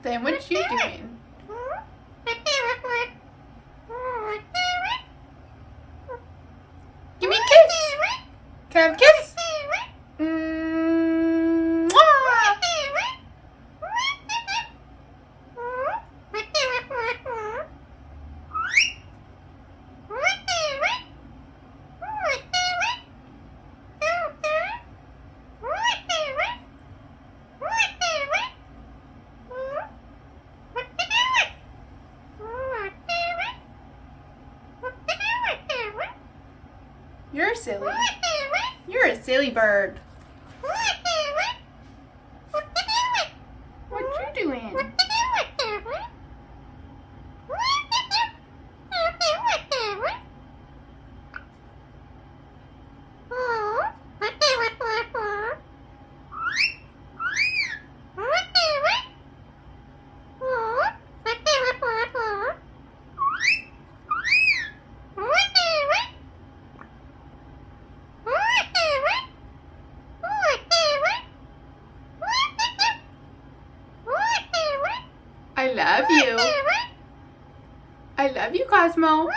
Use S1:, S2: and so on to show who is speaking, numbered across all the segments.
S1: Nothing. What you doing? Give me a kiss. Can I have a kiss? Mwah. You're silly. You're a silly bird. What you doing? I love you. I love you, Cosmo.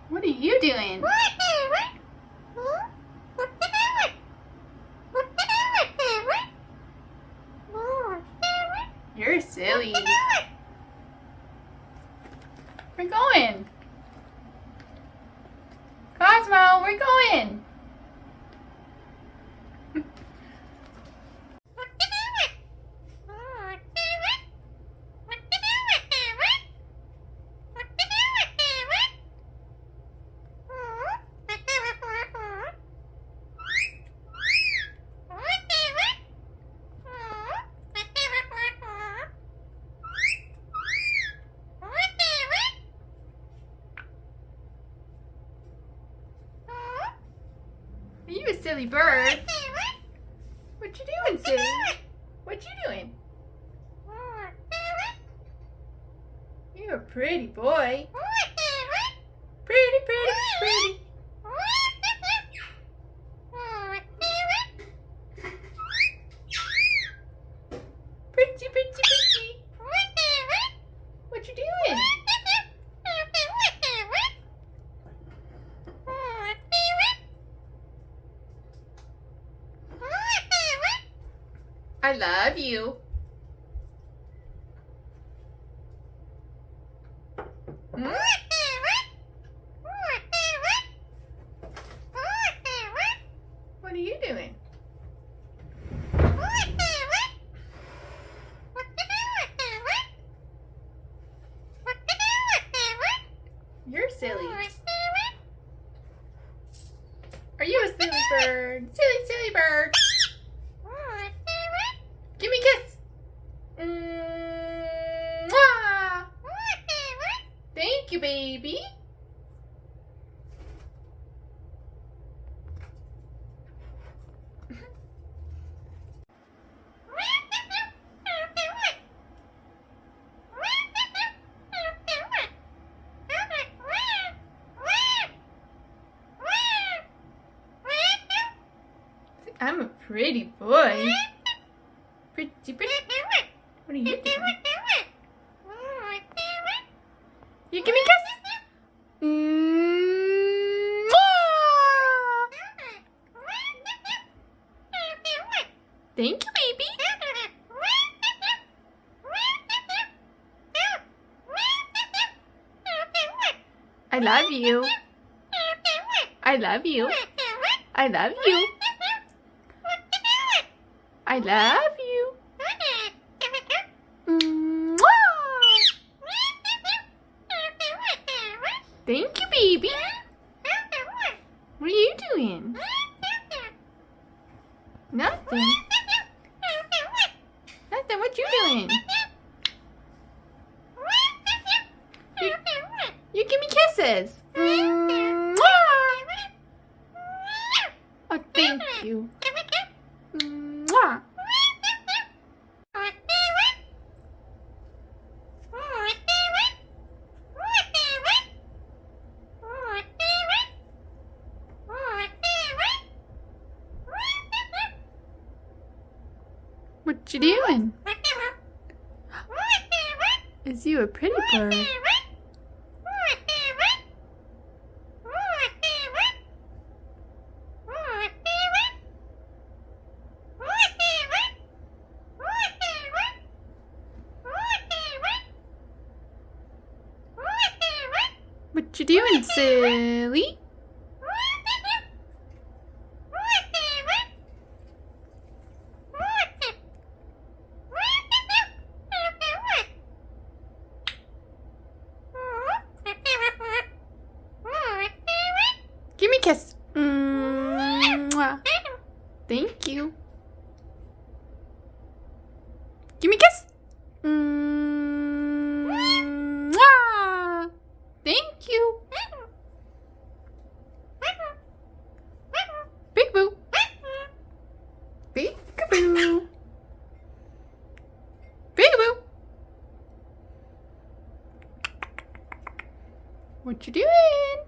S1: What are you doing? You're silly. We're going. Cosmo, we're going. Are you a silly bird? What you doing, silly? What you doing? You're a pretty boy. Pretty, pretty, pretty. Pretty, pretty, pretty. What you doing? I love you. Hmm? What are you doing? You're silly. Are you a silly bird? Silly, silly bird. Give me a kiss. Mwah. Thank you, baby. I'm a pretty boy. Pretty, pretty. What are you doing? You give me a kiss. Mwah. Thank you, baby. I love you. I love you. I love you. I love you. Mwah. Thank you, baby. What are you doing? Nothing. Nothing. What you doing? You give me kisses. Mwah. Oh, thank you. Mwah. you doing? Is you a pretty bird? What you doing, silly? Give me a kiss. Mwah. Thank you. Give me a kiss. Mwah. Thank you. Peekaboo. Peekaboo. Peekaboo. What you doing?